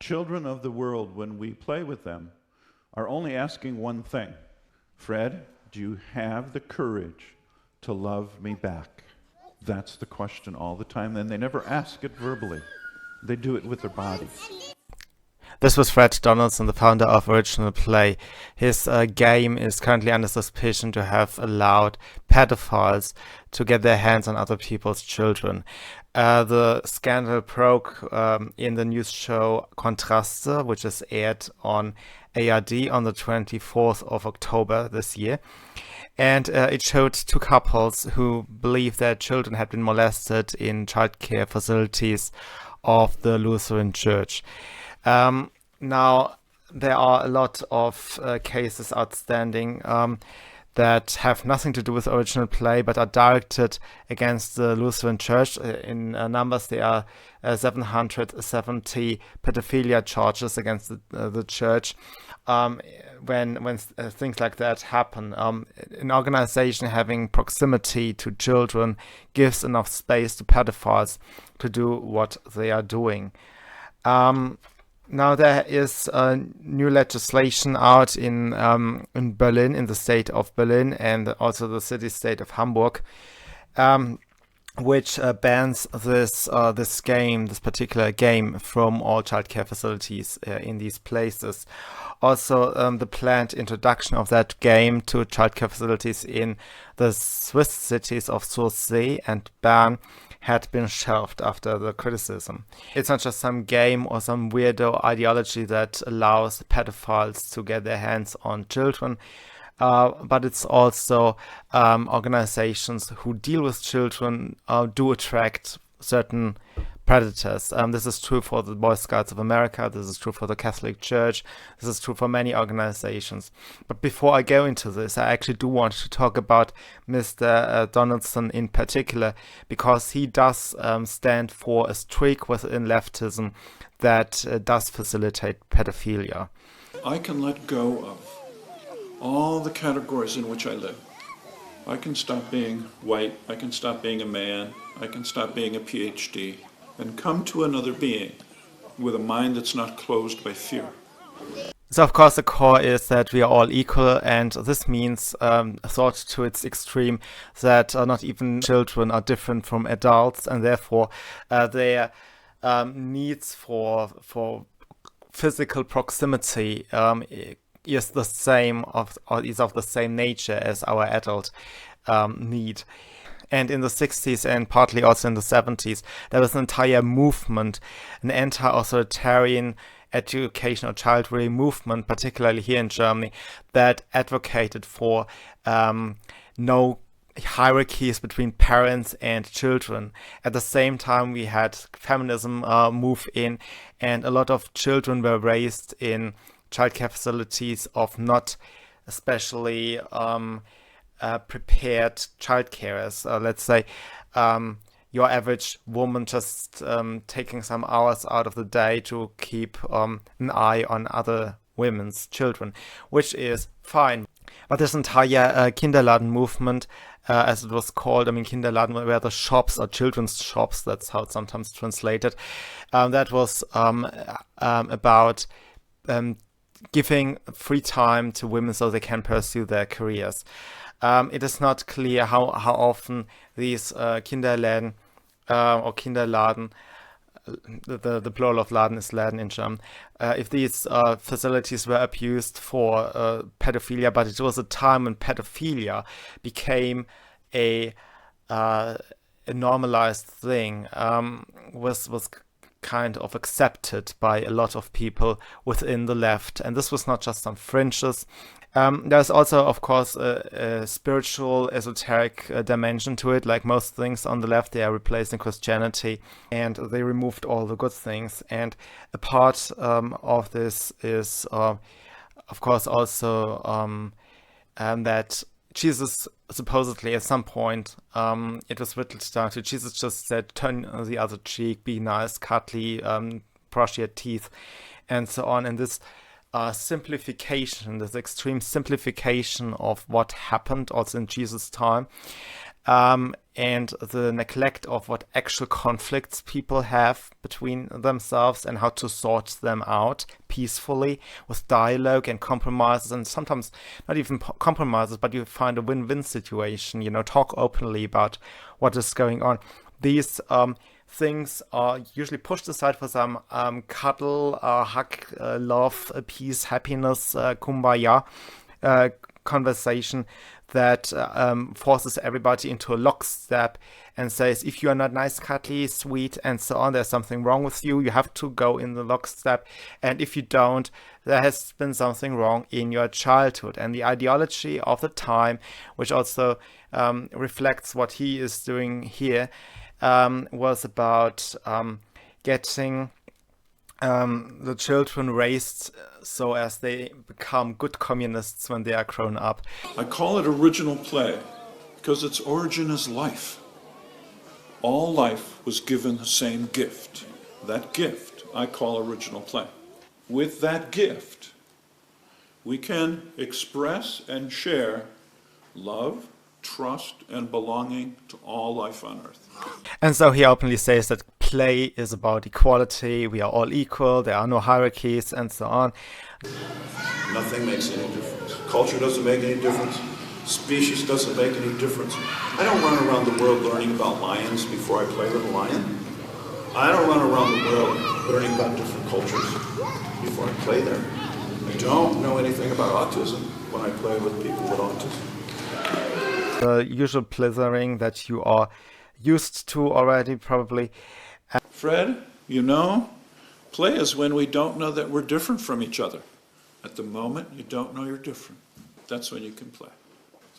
Children of the world, when we play with them, are only asking one thing. Fred, do you have the courage to love me back? That's the question all the time, and they never ask it verbally. They do it with their bodies. This was Fred Donaldson, the founder of Original Play. His game is currently under suspicion to have allowed pedophiles to get their hands on other people's children. The scandal broke in the news show Kontraste, which is aired on ARD on the 24th of October this year. And it showed two couples who believe their children had been molested in childcare facilities of the Lutheran Church. Now, there are a lot of cases outstanding that have nothing to do with Original Play, but are directed against the Lutheran Church. In numbers, there are 770 pedophilia charges against the church. When things like that happen, an organization having proximity to children gives enough space to pedophiles to do what they are doing. Now there is new legislation out in Berlin, in the state of Berlin, and also the city-state of Hamburg, which bans this particular game from all childcare facilities in these places. Also, the planned introduction of that game to childcare facilities in the Swiss cities of Sursee and Bern had been shelved after the criticism. It's not just some game or some weirdo ideology that allows pedophiles to get their hands on children, but it's also organizations who deal with children do attract certain predators. This is true for the Boy Scouts of America, this is true for the Catholic Church, this is true for many organizations. But before I go into this, I actually do want to talk about Mr. Donaldson in particular, because he does stand for a streak within leftism that does facilitate pedophilia. I can let go of all the categories in which I live. I can stop being white, I can stop being a man, I can stop being a PhD, and come to another being with a mind that's not closed by fear. So of course the core is that we are all equal, and this means thought to its extreme that not even children are different from adults, and therefore their needs for physical proximity is the same is of the same nature as our adult need. And in the 60s and partly also in the 70s, there was an entire movement, an anti-authoritarian educational child rearing movement, particularly here in Germany, that advocated for no hierarchies between parents and children. At the same time, we had feminism move in, and a lot of children were raised in childcare facilities of not especially prepared child carers. Let's say your average woman just taking some hours out of the day to keep an eye on other women's children, which is fine. But this entire Kinderladen movement, as it was called, Kinderladen were the shops or children's shops, that's how it's sometimes translated, that was about giving free time to women so they can pursue their careers. It is not clear how often these Kinderläden or Kinderladen, the plural of Laden is Laden in German, if these facilities were abused for pedophilia, but it was a time when pedophilia became a normalized thing, was kind of accepted by a lot of people within the left. And this was not just some fringes. There's also, of course, a spiritual, esoteric dimension to it. Like most things on the left, they are replacing Christianity, and they removed all the good things. And a part of this is, of course, also that Jesus supposedly at some point, it was whittled down to Jesus just said, turn the other cheek, be nice, cuddly, brush your teeth, and so on. And this simplification, this extreme simplification of what happened also in Jesus' time, and the neglect of what actual conflicts people have between themselves and how to sort them out peacefully with dialogue and compromises, and sometimes not even compromises, but you find a win-win situation, talk openly about what is going on. These things are usually pushed aside for some cuddle, hug, love, peace, happiness, kumbaya conversation that forces everybody into a lockstep and says, if you are not nice, cuddly, sweet, and so on, there's something wrong with you. You have to go in the lockstep. And if you don't, there has been something wrong in your childhood. And the ideology of the time, which also reflects what he is doing here, was about getting the children raised so as they become good communists when they are grown up. I call it original play because its origin is life. All life was given the same gift. That gift I call original play. With that gift, we can express and share love, trust, and belonging to all life on earth. And so he openly says that play is about equality, we are all equal, there are no hierarchies, and so on. Nothing makes any difference. Culture doesn't make any difference. Species doesn't make any difference. I don't run around the world learning about lions before I play with a lion. I don't run around the world learning about different cultures before I play there. I don't know anything about autism when I play with people with autism. The usual blithering that you are used to already, probably. Fred, play is when we don't know that we're different from each other. At the moment you don't know you're different, that's when you can play.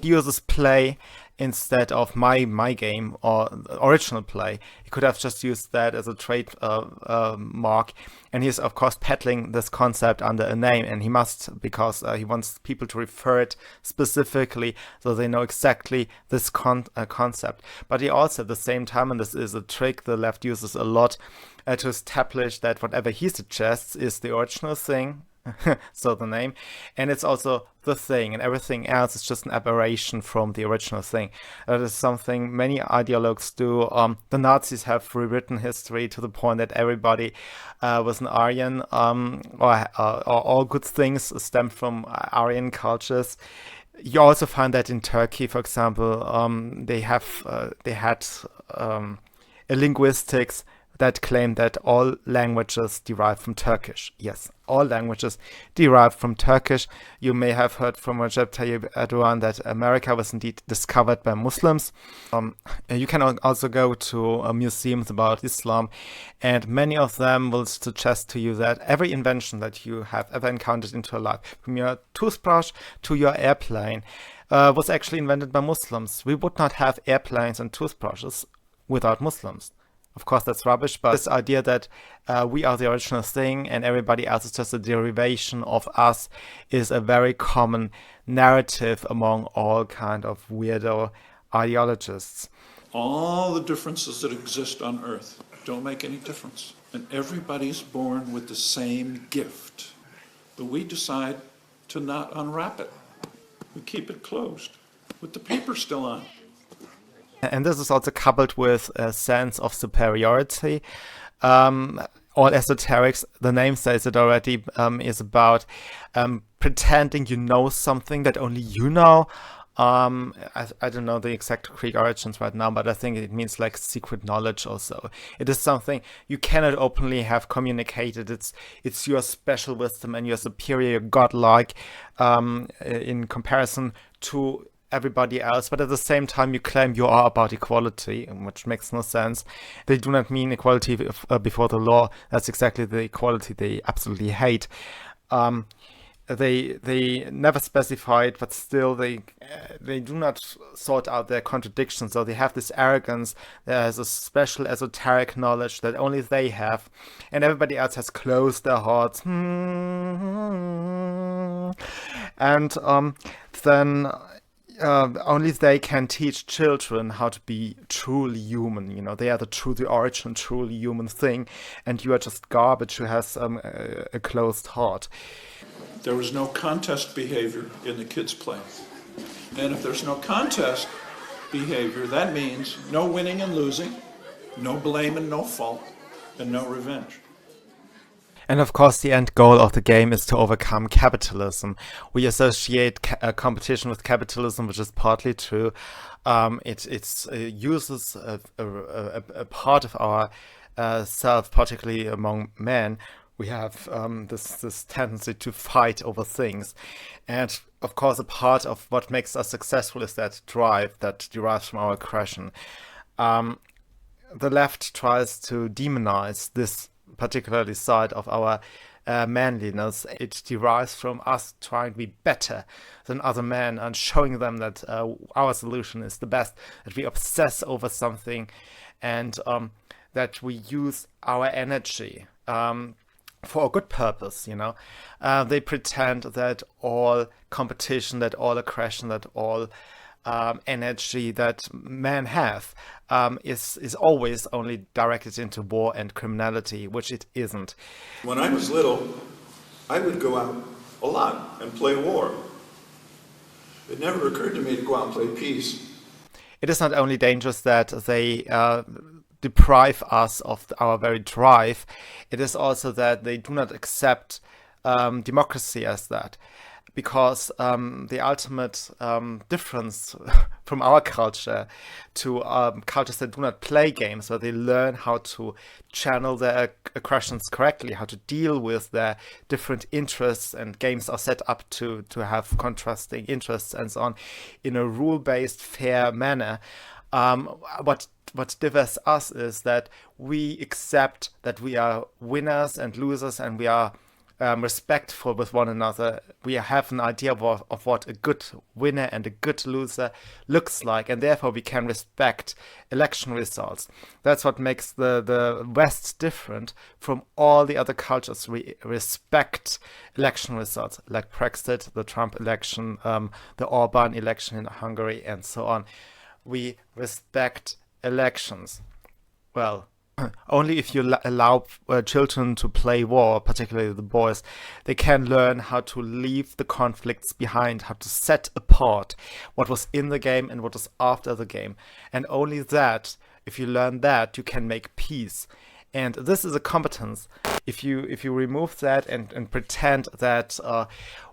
He uses play instead of my game or original play. He could have just used that as a trademark, and he's of course peddling this concept under a name, and he must, because he wants people to refer it specifically so they know exactly this concept. But he also at the same time, and this is a trick the left uses a lot, to establish that whatever he suggests is the original thing. So the name, and it's also the thing, and everything else is just an aberration from the original thing. That is something many ideologues do. The Nazis have rewritten history to the point that everybody was an Aryan, or all good things stem from Aryan cultures. You also find that in Turkey, for example, they had a linguistics that claim that all languages derive from Turkish. Yes, all languages derive from Turkish. You may have heard from Recep Tayyip Erdogan that America was indeed discovered by Muslims. You can also go to museums about Islam, and many of them will suggest to you that every invention that you have ever encountered into your life, from your toothbrush to your airplane, was actually invented by Muslims. We would not have airplanes and toothbrushes without Muslims. Of course, that's rubbish, but this idea that we are the original thing and everybody else is just a derivation of us is a very common narrative among all kind of weirdo ideologists. All the differences that exist on Earth don't make any difference. And everybody's born with the same gift. But we decide to not unwrap it. We keep it closed with the paper still on. And this is also coupled with a sense of superiority. All esoterics, the name says it already, is about pretending you know something that only you know. I don't know the exact Greek origins right now, but I think it means like secret knowledge also. It is something you cannot openly have communicated. It's your special wisdom and your superior godlike in comparison to everybody else, but at the same time you claim you are about equality, which makes no sense. They do not mean equality before the law. That's exactly the equality they absolutely hate. They never specify it, but still they do not sort out their contradictions. So they have this arrogance. There's a special esoteric knowledge that only they have, and everybody else has closed their hearts. And then only they can teach children how to be truly human. They are the origin, truly human thing, and you are just garbage who has a closed heart. There was no contest behavior in the kids' play. And if there's no contest behavior, that means no winning and losing, no blame and no fault, and no revenge. And of course, the end goal of the game is to overcome capitalism. We associate competition with capitalism, which is partly true. It uses a part of our self, particularly among men. We have this tendency to fight over things. And of course, a part of what makes us successful is that drive that derives from our aggression. The left tries to demonize this particularly side of our manliness. It derives from us trying to be better than other men and showing them that our solution is the best, that we obsess over something, and that we use our energy for a good purpose, you know. They pretend that all competition, that all aggression, that all energy that men have is always only directed into war and criminality, which it isn't. When I was little, I would go out a lot and play war. It never occurred to me to go out and play peace. It is not only dangerous that they deprive us of our very drive, it is also that they do not accept democracy as that. Because the ultimate difference from our culture to cultures that do not play games, where they learn how to channel their aggressions correctly, how to deal with their different interests, and games are set up to have contrasting interests and so on in a rule-based, fair manner. What differs us is that we accept that we are winners and losers, and we are respectful with one another. We have an idea of what a good winner and a good loser looks like, and therefore we can respect election results. That's what makes the West different from all the other cultures. We respect election results, like Brexit, the Trump election, the Orban election in Hungary, and so on. We respect elections. Well, only if you allow children to play war, particularly the boys, they can learn how to leave the conflicts behind, how to set apart what was in the game and what was after the game. And only that, if you learn that, you can make peace. And this is a competence. If you remove that and pretend that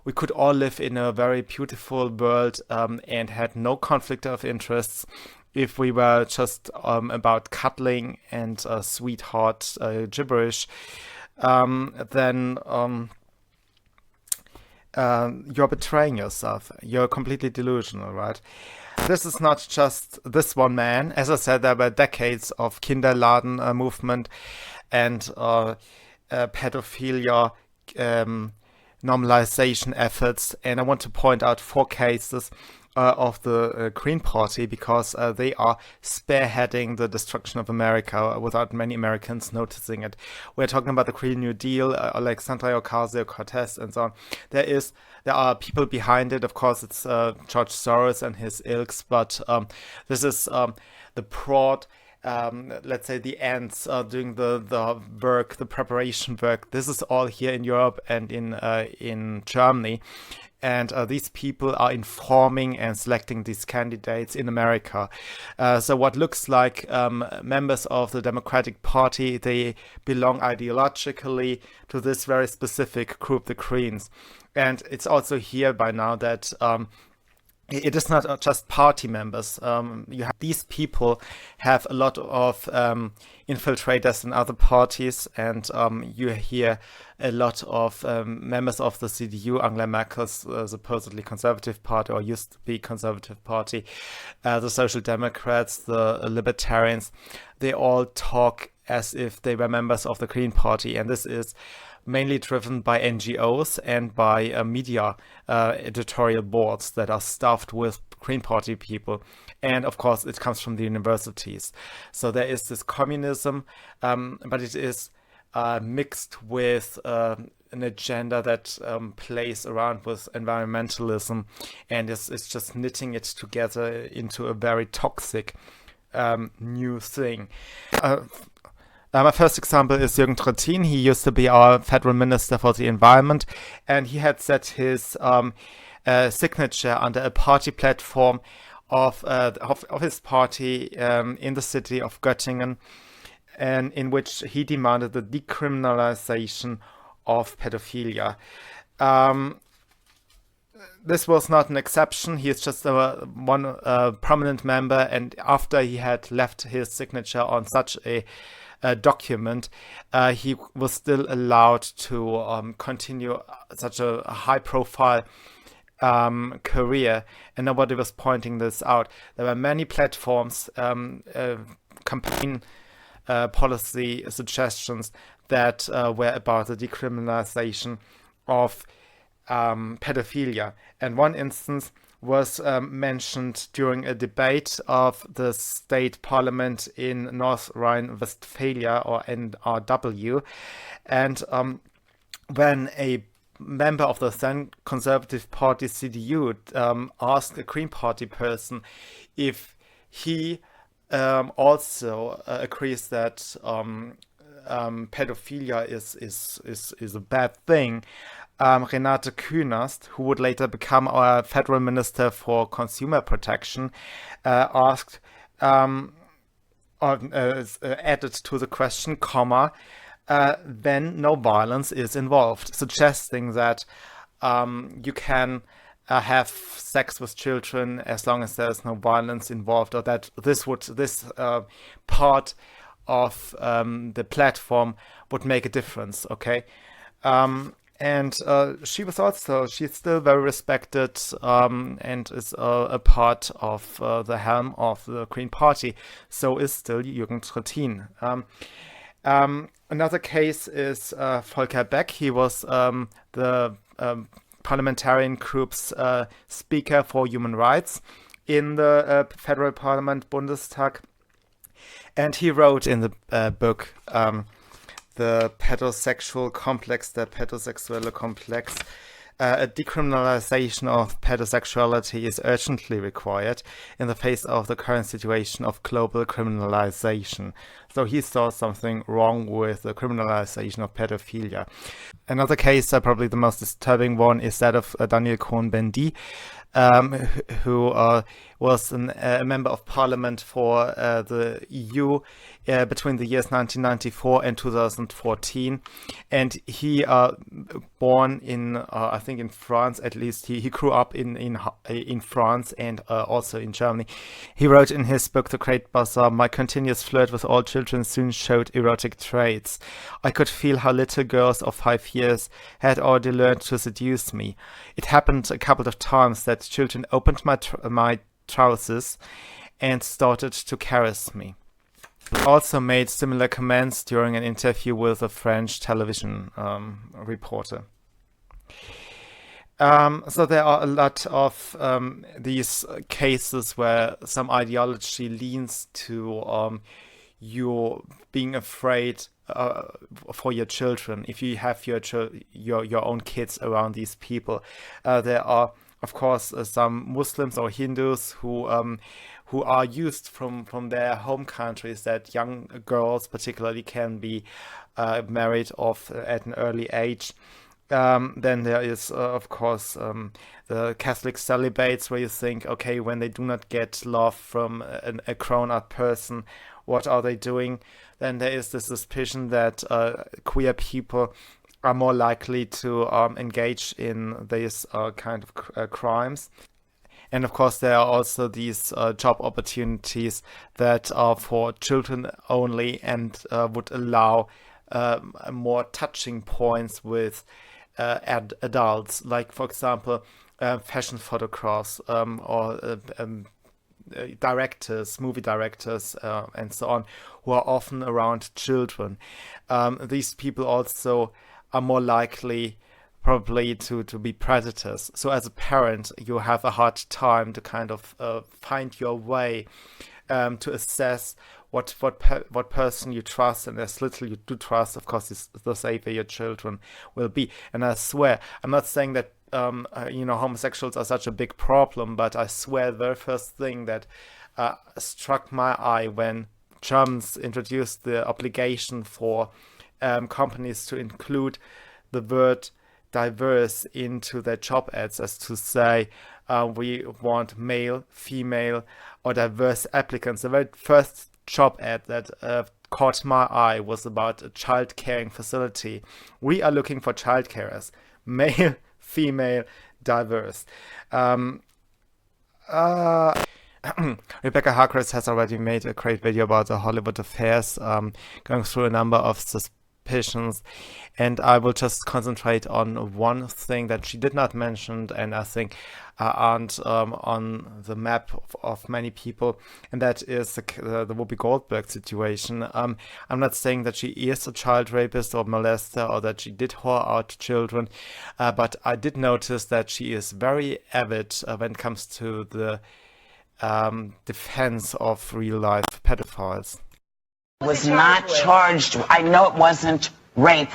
we could all live in a very beautiful world and had no conflict of interests, if we were just about cuddling and sweetheart gibberish, then you're betraying yourself. You're completely delusional, right? This is not just this one man. As I said, there were decades of Kinderladen movement and pedophilia normalization efforts. And I want to point out 4 cases of the Green Party, because they are spearheading the destruction of America without many Americans noticing it. We're talking about the Green New Deal, Alexandria Ocasio-Cortez, and so on. There are people behind it. Of course, it's George Soros and his ilks, but this is the broad, let's say, the ends doing the work, the preparation work. This is all here in Europe and in Germany. And these people are informing and selecting these candidates in America. So what looks like members of the Democratic Party, they belong ideologically to this very specific group, the Greens. And it's also here by now that it is not just party members. These people have a lot of infiltrators in other parties, and you hear a lot of members of the CDU, Angela Merkel's supposedly conservative party, or used to be conservative party, the Social Democrats, the Libertarians. They all talk as if they were members of the Green Party, and this is mainly driven by NGOs and by media editorial boards that are stuffed with Green Party people. And of course, it comes from the universities. So there is this communism, but it is mixed with an agenda that plays around with environmentalism, and it's just knitting it together into a very toxic new thing. My first example is Jürgen Trittin. He used to be our federal minister for the environment, and he had set his signature under a party platform of his party in the city of Göttingen, and in which he demanded the decriminalization of pedophilia. This was not an exception. He is just one prominent member, and after he had left his signature on such a document, he was still allowed to continue such a high-profile career, and nobody was pointing this out. There were many platforms, campaign policy suggestions that were about the decriminalization of pedophilia. And one instance was mentioned during a debate of the state parliament in North Rhine-Westphalia, or NRW, and when a member of the then Conservative Party CDU asked a Green Party person if he also agrees that pedophilia is a bad thing. Renate Künast, who would later become our federal minister for consumer protection, asked added to the question, then no violence is involved, suggesting that you can have sex with children as long as there is no violence involved, or that this part of the platform would make a difference. Okay. And she's still very respected and is a part of the helm of the Green Party. So is still Jürgen Trittin. Another case is Volker Beck. He was the parliamentarian group's speaker for human rights in the federal parliament, Bundestag. And he wrote in the book, The Pedosexual Complex, the Pedosexuelle Komplex, a decriminalization of pedosexuality is urgently required in the face of the current situation of global criminalization. So he saw something wrong with the criminalization of pedophilia. Another case, probably the most disturbing one, is that of Daniel Cohn-Bendit, who was a member of parliament for the EU between the years 1994 and 2014, and he born in I think in France. At least he grew up in France and also in Germany. He wrote in his book The Great Bazaar, "My continuous flirt with all children soon showed erotic traits. I could feel how little girls of 5 years had already learned to seduce me. It happened a couple of times that children opened my trousers and started to caress me." He also made similar comments during an interview with a French television reporter. So there are a lot of these cases where some ideology leans to you being afraid for your children. If you have your own kids around these people, there are, of course, some Muslims or Hindus who are used from their home countries that young girls particularly can be married off at an early age. Then there is, of course, the Catholic celibates, where you think, okay, when they do not get love from a grown-up person, what are they doing? Then there is the suspicion that queer people are more likely to engage in these kind of crimes. And of course, there are also these job opportunities that are for children only and would allow more touching points with adults, like, for example, fashion photographs or directors, movie directors, and so on, who are often around children. These people also are more likely probably to be predators. So as a parent, you have a hard time to kind of find your way to assess what person you trust, and as little you do trust, of course, is the safer your children will be. And I swear, I'm not saying that homosexuals are such a big problem, but I swear the very first thing that struck my eye when Germans introduced the obligation for companies to include the word diverse into their job ads, as to say, we want male, female, or diverse applicants. The very first job ad that caught my eye was about a child caring facility. We are looking for child carers, male, female, diverse. Rebecca Harkris has already made a great video about the Hollywood affairs, going through a number of suspicions, and I will just concentrate on one thing that she did not mention, and I think aren't on the map of many people, and that is the Whoopi Goldberg situation. I'm not saying that she is a child rapist or molester or that she did whore out children, but I did notice that she is very avid when it comes to the defense of real life pedophiles. Was not charged. I know it wasn't rape.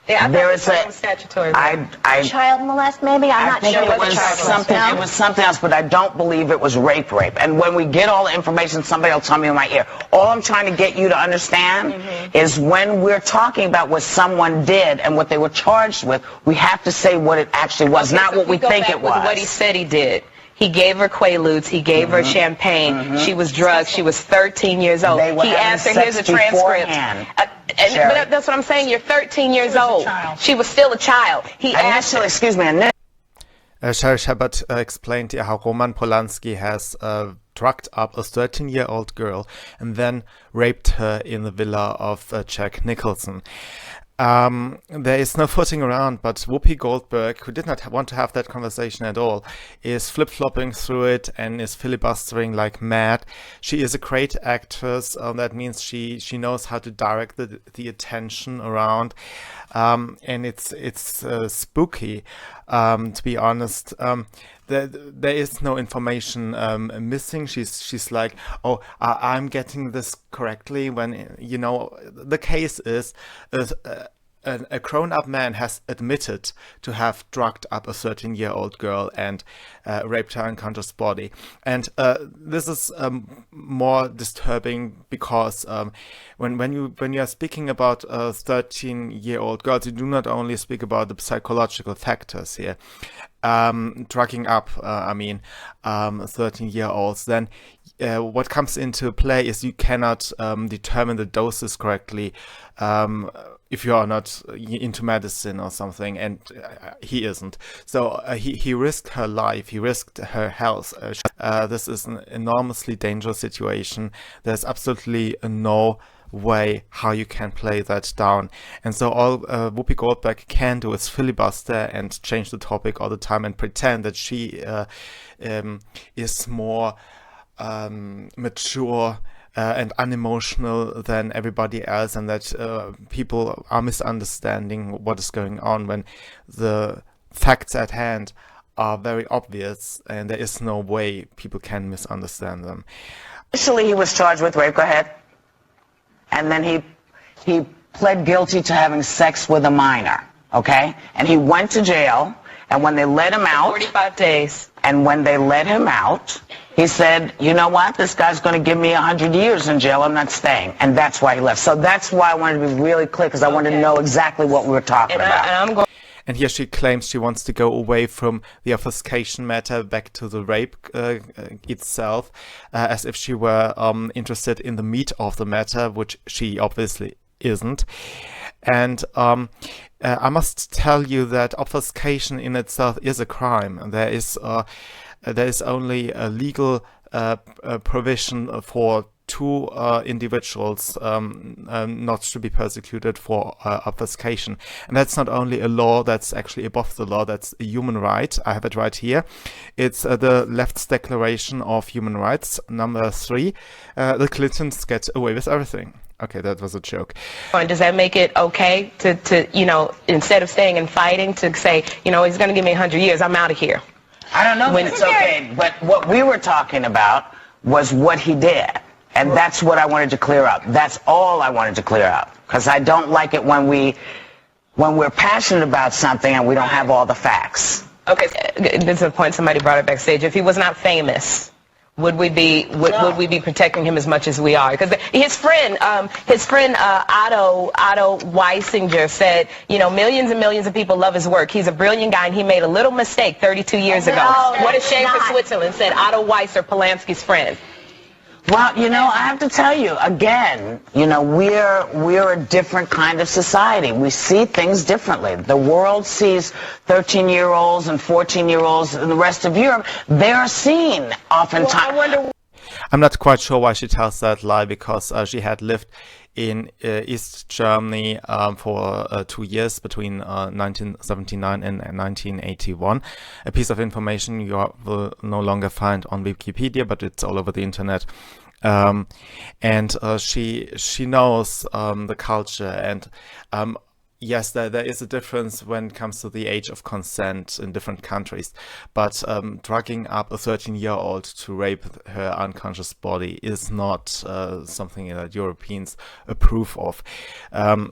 Yeah, there is a statutory. Child molest, maybe. I'm not sure. It was something. No? It was something else, but I don't believe it was rape. And when we get all the information, somebody will tell me in my ear. All I'm trying to get you to understand is when we're talking about what someone did and what they were charged with, we have to say what it actually was, not what we think it was. What he said he did. He gave her Quaaludes. He gave her champagne. She was drugged. She was 13 years old. He asked her, here's a transcript. But that's what I'm saying. You're 13 years old. She was still a child. He asked her. Excuse me. Sherry Shepard explained how Roman Polanski has drugged up a 13-year-old girl and then raped her in the villa of Jack Nicholson. There is no footing around, but Whoopi Goldberg, who did not want to have that conversation at all, is flip-flopping through it and is filibustering like mad. She is a great actress. That means she knows how to direct the attention around, and it's spooky, to be honest. There is no information missing. She's like, oh, I'm getting this correctly, when, you know, the case is a grown-up man has admitted to have drugged up a 13-year-old girl and raped her unconscious body. And this is more disturbing because when you are speaking about 13-year-old girls, you do not only speak about the psychological factors here. Drugging up, 13-year-olds, then what comes into play is you cannot determine the doses correctly if you are not into medicine or something, and he isn't. So he risked her life, he risked her health. This is an enormously dangerous situation. There's absolutely no way how you can play that down, and so all Whoopi Goldberg can do is filibuster and change the topic all the time and pretend that she is more mature and unemotional than everybody else, and that people are misunderstanding what is going on when the facts at hand are very obvious and there is no way people can misunderstand them. Initially, he was charged with rape. Go ahead. And then he pled guilty to having sex with a minor, okay? And he went to jail, and when they let him out... 45 days. And when they let him out, he said, you know what? This guy's going to give me 100 years in jail. I'm not staying. And that's why he left. So that's why I wanted to be really clear, because I wanted to know exactly what we were talking about. And here she claims she wants to go away from the obfuscation matter back to the rape itself, as if she were interested in the meat of the matter, which she obviously isn't. And I must tell you that obfuscation in itself is a crime. There is only a legal provision for two individuals not to be persecuted for obfuscation. And that's not only a law that's actually above the law, that's a human right. I have it right here. It's the Left's Declaration of Human Rights, number 3. The Clintons get away with everything. Okay, that was a joke. Does that make it okay to you know, instead of staying and fighting, to say, you know, he's going to give me 100 years, I'm out of here? I don't know if it's okay, but what we were talking about was what he did. And that's what I wanted to clear up. That's all I wanted to clear up. Because I don't like it when we're passionate about something and we don't have all the facts. Okay, this is a point somebody brought up backstage. If he was not famous, would we be protecting him as much as we are? Because his friend Otto Weisinger said, you know, millions and millions of people love his work. He's a brilliant guy, and he made a little mistake 32 years ago. What a shame for Switzerland, said Otto Weiser, Polanski's friend. Well, you know, I have to tell you, again, you know, we're a different kind of society. We see things differently. The world sees 13-year-olds and 14-year-olds in the rest of Europe. They're seen oftentimes. Well, I'm not quite sure why she tells that lie, because she had lived in East Germany for 2 years, between 1979 and 1981. A piece of information you will no longer find on Wikipedia, but it's all over the internet. And she knows the culture, and yes, there is a difference when it comes to the age of consent in different countries, but drugging up a 13-year-old to rape her unconscious body is not something that Europeans approve of.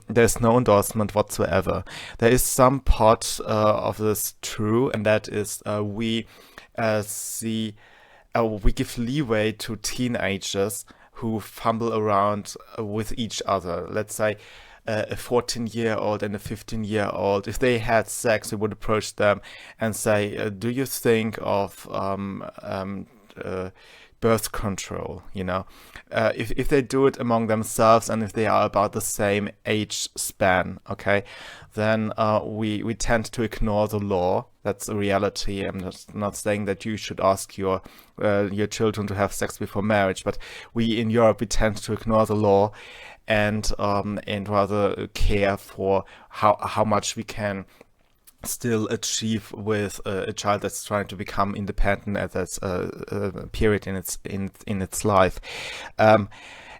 There's no endorsement whatsoever. There is some part of this true, and that is we give leeway to teenagers who fumble around with each other. Let's say a 14-year-old and a 15-year-old, if they had sex, we would approach them and say, do you think of birth control? You know, if they do it among themselves, and if they are about the same age span, okay, then we tend to ignore the law. That's a reality. I'm just not saying that you should ask your children to have sex before marriage, but we in Europe, we tend to ignore the law and rather care for how much we can still achieve with a child that's trying to become independent at that period in its life.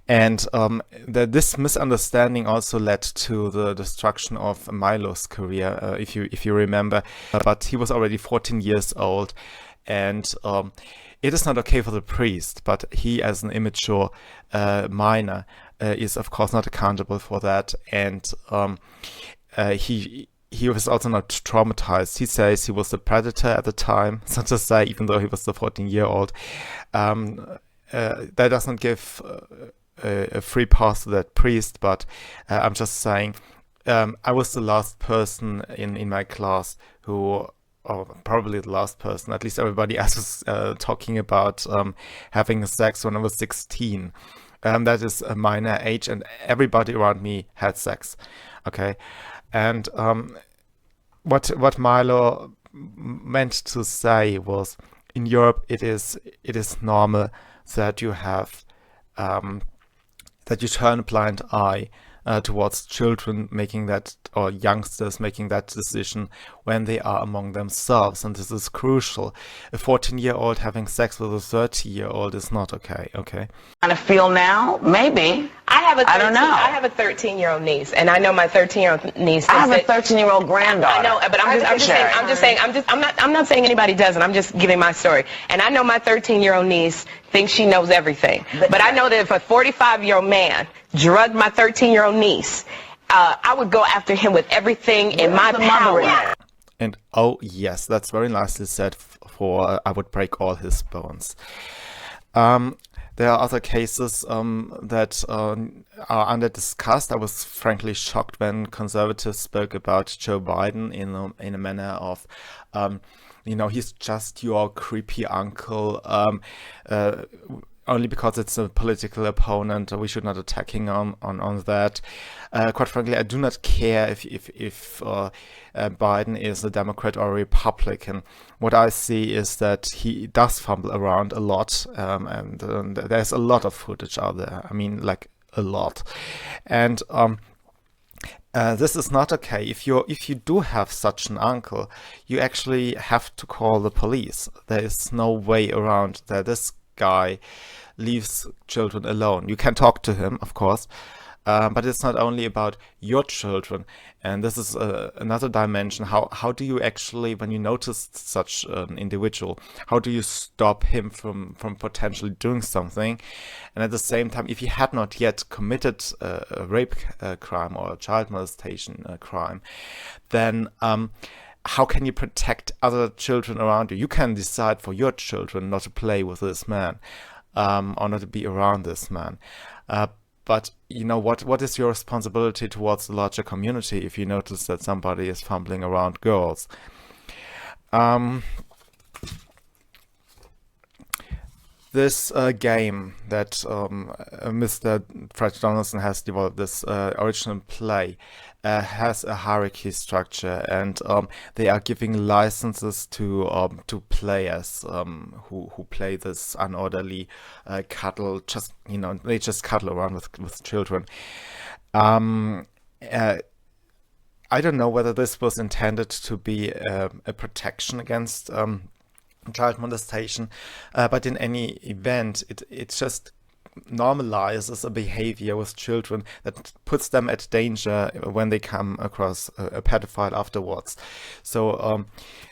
This misunderstanding also led to the destruction of Milo's career, if you remember. But he was already 14 years old, and it is not okay for the priest, but he, as an immature minor, is of course not accountable for that, and he was also not traumatized. He says he was a predator at the time, so to say, even though he was the 14-year-old. That doesn't give a free pass to that priest, but I'm just saying, I was the last person in my class who, or probably the last person, at least everybody else was talking about having sex when I was 16. That is a minor age, and everybody around me had sex. Okay, and what Milo meant to say was, in Europe, it is normal that you have that you turn a blind eye towards children making that, or youngsters making that decision when they are among themselves, and this is crucial. A 14-year-old having sex with a 30-year-old is not okay. Okay. Kind of feel now, maybe. I don't know. I have a 13-year-old niece, and I know my 13-year-old niece. I have a 13-year-old granddaughter. I know, but I'm not saying anybody doesn't. I'm just giving my story. And I know my 13-year-old niece thinks she knows everything. But I know that if a 45-year-old man drugged my 13-year-old niece, I would go after him with everything in my power. And oh yes, that's very nicely said. For I would break all his bones. There are other cases that are under discussed. I was frankly shocked when conservatives spoke about Joe Biden in a manner of, you know, he's just your creepy uncle. Only because it's a political opponent, we should not attack him on that. Quite frankly, I do not care if Biden is a Democrat or a Republican. What I see is that he does fumble around a lot, and there's a lot of footage out there. I mean, like a lot, and this is not okay. If you do have such an uncle, you actually have to call the police. There is no way around that. This guy leaves children alone. You can talk to him, of course, but it's not only about your children. And this is another dimension. How do you actually, when you notice such an individual, how do you stop him from potentially doing something? And at the same time, if he had not yet committed a rape crime or a child molestation crime, then how can you protect other children around you? You can decide for your children not to play with this man, or not to be around this man. But you know, what is your responsibility towards the larger community if you notice that somebody is fumbling around girls? This game that Mr. Fred Donaldson has developed, this original play, has a hierarchy structure, and they are giving licenses to players who play this unorderly cuddle. Just, you know, they just cuddle around with children. I don't know whether this was intended to be a protection against child molestation, but in any event, it just normalizes a behavior with children that puts them at danger when they come across a pedophile afterwards. So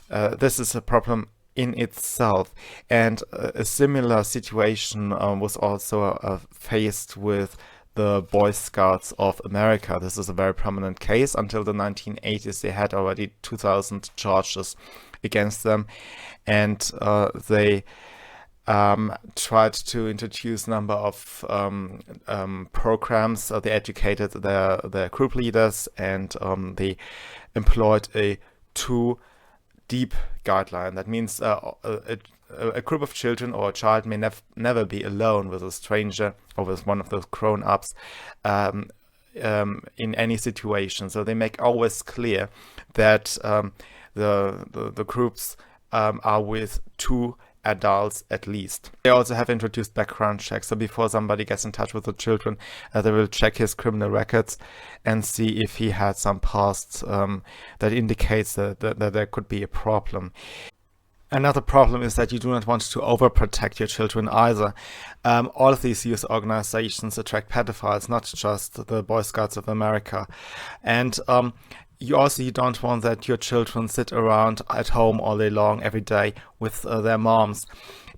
this is a problem in itself, and a similar situation was also faced with the Boy Scouts of America. This is a very prominent case. Until the 1980s, they had already 2,000 charges against them, and they tried to introduce a number of programs. They educated their group leaders, and they employed a two-deep guideline. That means a group of children or a child may never be alone with a stranger or with one of those grown-ups in any situation. So they make always clear that the groups are with two adults at least. They also have introduced background checks. So before somebody gets in touch with the children, they will check his criminal records and see if he had some past that indicates that there could be a problem. Another problem is that you do not want to overprotect your children either. All of these youth organizations attract pedophiles, not just the Boy Scouts of America. And you don't want that your children sit around at home all day long, every day, with their moms.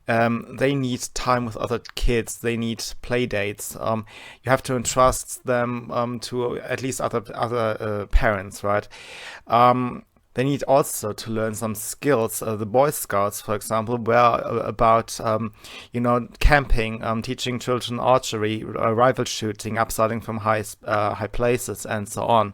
They need time with other kids. They need play dates. You have to entrust them to at least other parents, right? They need also to learn some skills. The Boy Scouts, for example, were about, camping, teaching children archery, rifle shooting, upselling from high places, and so on.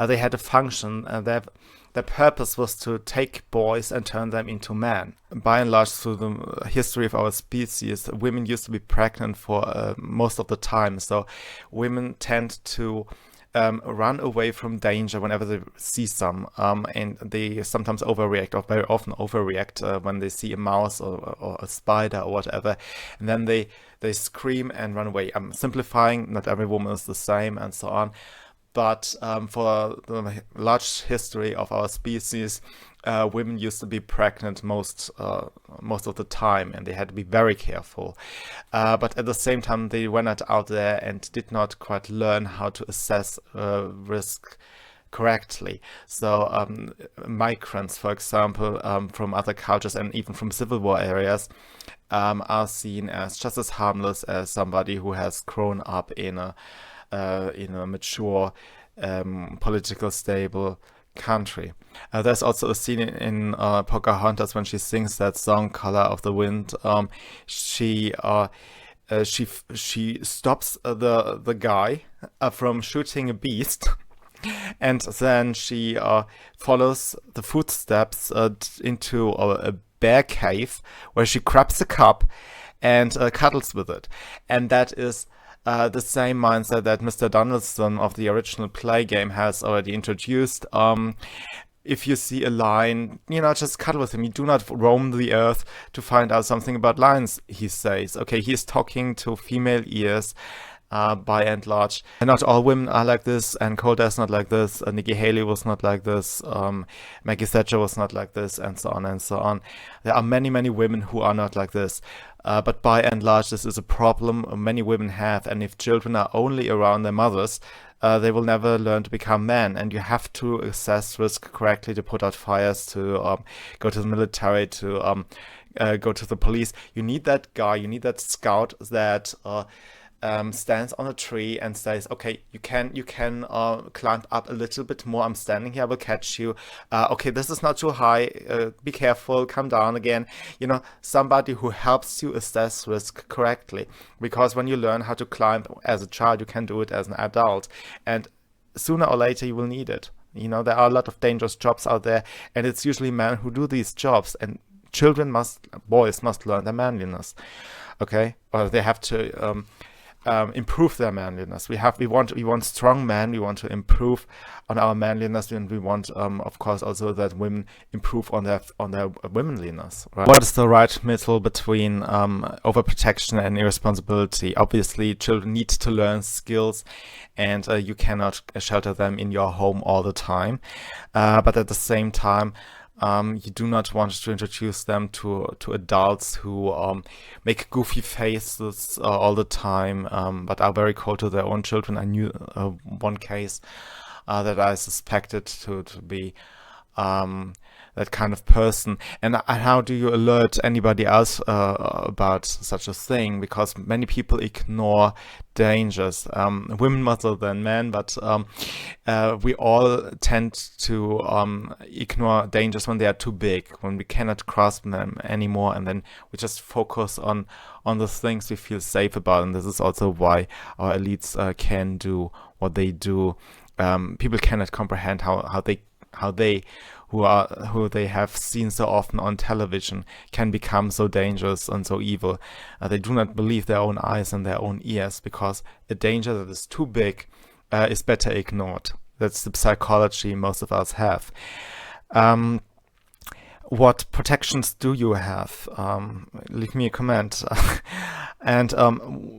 They had a function. Their purpose was to take boys and turn them into men. By and large, through the history of our species, women used to be pregnant for most of the time. So women tend to run away from danger whenever they see some, and they sometimes overreact, or very often overreact, when they see a mouse or a spider or whatever, and then they scream and run away. I'm simplifying, not every woman is the same, and so on, but for the large history of our species, women used to be pregnant most of the time, and they had to be very careful. But at the same time, they were not out there and did not quite learn how to assess risk correctly. So migrants, for example, from other cultures and even from civil war areas, are seen as just as harmless as somebody who has grown up in a mature, political, stable country. There's also a scene in Pocahontas when she sings that song "Color of the Wind." She stops the guy from shooting a beast, and then she follows the footsteps into a bear cave where she grabs a cup and cuddles with it, and that is the same mindset that Mr. Donaldson of the original play game has already introduced. If you see a lion, just cuddle with him. You do not roam the earth to find out something about lions, he says. Okay, he's talking to female ears, by and large. And not all women are like this, and Cohn-Bendit is not like this, Nikki Haley was not like this, Maggie Thatcher was not like this, and so on and so on. There are many, many women who are not like this. But by and large, this is a problem many women have, and if children are only around their mothers, they will never learn to become men, and you have to assess risk correctly, to put out fires, to go to the military, to go to the police. You need that guy, you need that scout that stands on a tree and says, okay, you can climb up a little bit more. I'm standing here, I will catch you. Okay, this is not too high. Be careful, come down again. You know, somebody who helps you assess risk correctly. Because when you learn how to climb as a child, you can do it as an adult. And sooner or later, you will need it. You know, there are a lot of dangerous jobs out there, and it's usually men who do these jobs. And boys must learn their manliness. Okay, or they have to improve their manliness. We want strong men. We want to improve on our manliness, and we want, of course, also that women improve on their womanliness. Right? What is the right middle between overprotection and irresponsibility? Obviously, children need to learn skills, and you cannot shelter them in your home all the time. But at the same time, you do not want to introduce them to adults who make goofy faces all the time, but are very cold to their own children. I knew one case that I suspected to be that kind of person. And how do you alert anybody else about such a thing? Because many people ignore dangers, women more so than men, but we all tend to ignore dangers when they are too big, when we cannot grasp them anymore, and then we just focus on the things we feel safe about. And this is also why our elites can do what they do. People cannot comprehend how they who they have seen so often on television can become so dangerous and so evil. They do not believe their own eyes and their own ears, because a danger that is too big is better ignored. That's the psychology most of us have. What protections do you have? Leave me a comment. And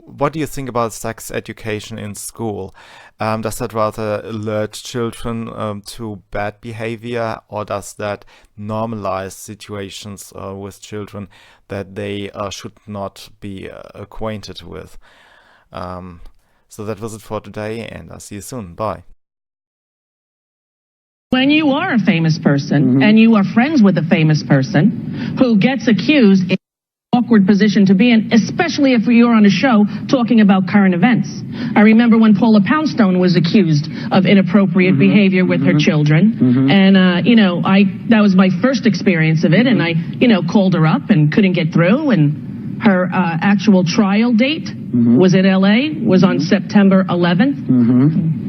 what do you think about sex education in school? Does that rather alert children to bad behavior, or does that normalize situations with children that they should not be acquainted with? So that was it for today, and I'll see you soon. Bye. When you are a famous person and you are friends with a famous person who gets accused, it's an awkward position to be in, especially if you're on a show talking about current events. I remember when Paula Poundstone was accused of inappropriate behavior with her children. And, you know, that was my first experience of it. And I, you know, called her up and couldn't get through. And her actual trial date was in L.A., was on September 11th.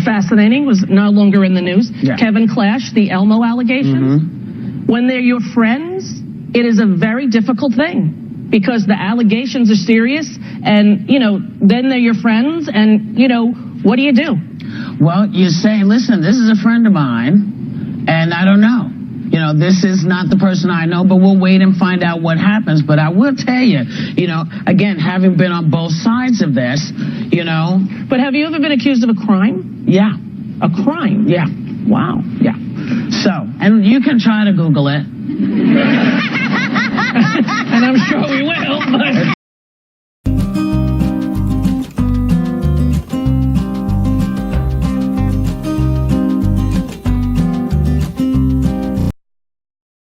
Fascinating, was no longer in the news. Kevin Clash, the Elmo allegations. When they're your friends, it is a very difficult thing, because the allegations are serious, and, you know, then they're your friends, and, you know, what do you do? Well, you say, listen, this is a friend of mine, and I don't know. You know, this is not the person I know, but we'll wait and find out what happens. But I will tell you, you know, again, having been on both sides of this, you know. But have you ever been accused of a crime? Yeah. A crime? Yeah. Wow. Yeah. So, and you can try to Google it. And I'm sure we will, but...